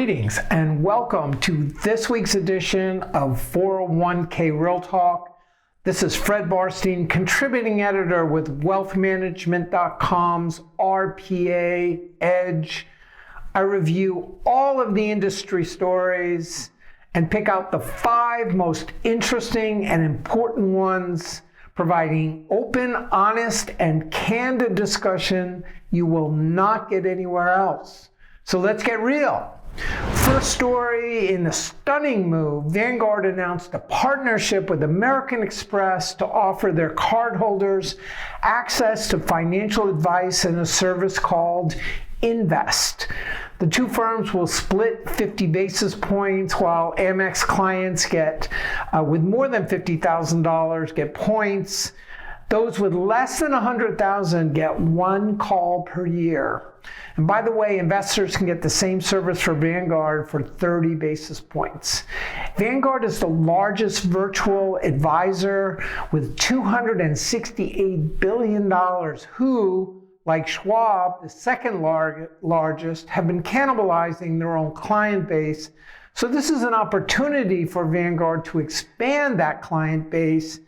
Greetings and welcome to this week's edition of 401k Real Talk. This is Fred Barstein, contributing editor with wealthmanagement.com's RPA Edge. I review all of the industry stories and pick out the 5 most interesting and important ones, providing open, honest, and candid discussion you will not get anywhere else. So let's get real. First story, in a stunning move, Vanguard announced a partnership with American Express to offer their cardholders access to financial advice and a service called Invest. The two firms will split 50 basis points, while Amex clients get, with more than $50,000, get points. Those with less than $100,000 get 1 call per year. And by the way, investors can get the same service for Vanguard for 30 basis points. Vanguard is the largest virtual advisor with $268 billion, who, like Schwab, the second largest, have been cannibalizing their own client base. So this is an opportunity for Vanguard to expand that client base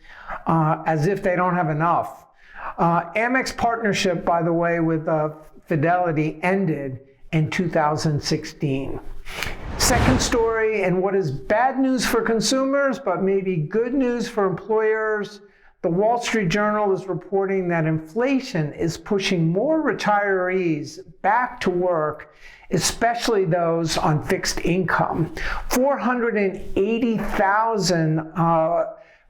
as if they don't have enough. Amex partnership, by the way, with Fidelity ended in 2016. Second story, and what is bad news for consumers, but maybe good news for employers, the Wall Street Journal is reporting that inflation is pushing more retirees back to work, especially those on fixed income. 480,000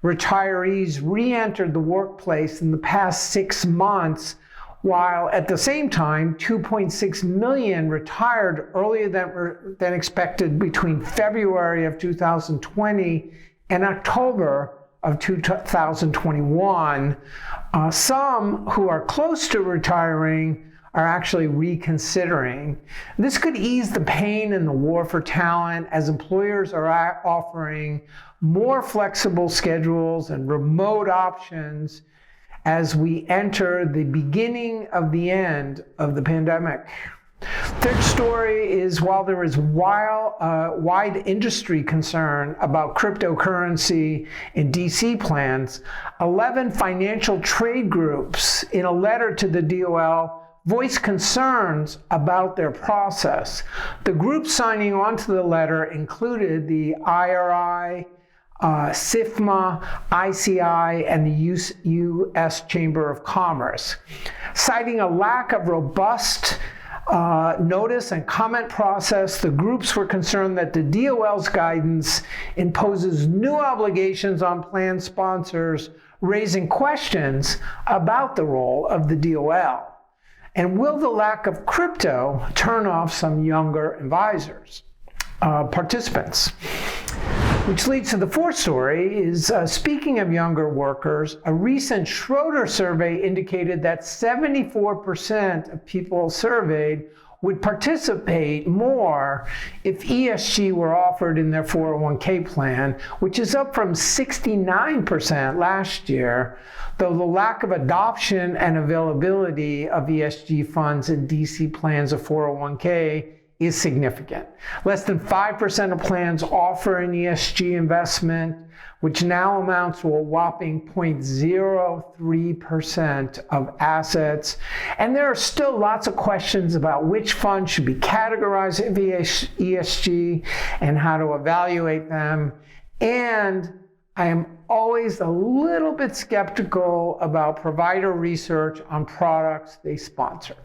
retirees re-entered the workplace in the past 6 months, while at the same time, 2.6 million retired earlier than expected between February of 2020 and October of 2021. Some who are close to retiring are actually reconsidering. This could ease the pain in the war for talent, as employers are offering more flexible schedules and remote options as we enter the beginning of the end of the pandemic. Third story is, while there is wide industry concern about cryptocurrency and DC plans, 11 financial trade groups in a letter to the DOL voiced concerns about their process. The groups signing on to the letter included the IRI, SIFMA, ICI, and the U.S. Chamber of Commerce. Citing a lack of robust notice and comment process, the groups were concerned that the DOL's guidance imposes new obligations on plan sponsors, raising questions about the role of the DOL. And will the lack of crypto turn off some younger participants? Which leads to the fourth story is, speaking of younger workers, a recent Schroeder survey indicated that 74% of people surveyed would participate more if ESG were offered in their 401k plan, which is up from 69% last year, though the lack of adoption and availability of ESG funds in DC plans of 401k is significant. Less than 5% of plans offer an ESG investment, which now amounts to a whopping 0.03% of assets. And there are still lots of questions about which funds should be categorized in ESG and how to evaluate them. And I am always a little bit skeptical about provider research on products they sponsor.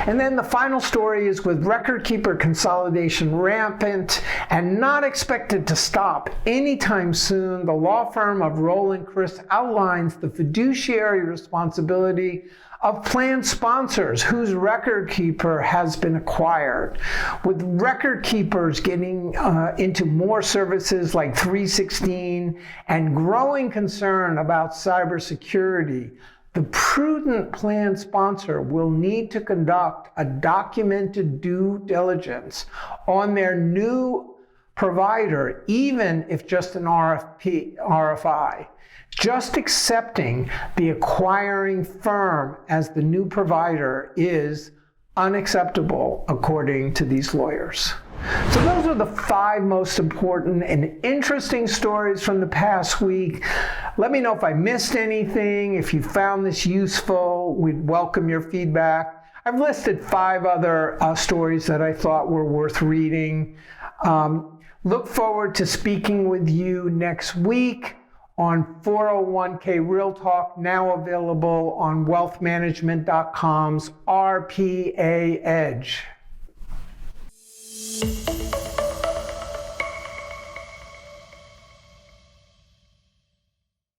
And then the final story is, with record keeper consolidation rampant and not expected to stop anytime soon, the law firm of Rowland Chris outlines the fiduciary responsibility of plan sponsors whose record keeper has been acquired. With record keepers getting into more services like 316 and growing concern about cybersecurity, the prudent plan sponsor will need to conduct a documented due diligence on their new provider, even if just an RFI. Just accepting the acquiring firm as the new provider is unacceptable, according to these lawyers. So those are the 5 most important and interesting stories from the past week. Let me know if I missed anything. If you found this useful, we'd welcome your feedback. I've listed 5 other stories that I thought were worth reading. Look forward to speaking with you next week on 401k Real Talk, now available on wealthmanagement.com's RPA Edge.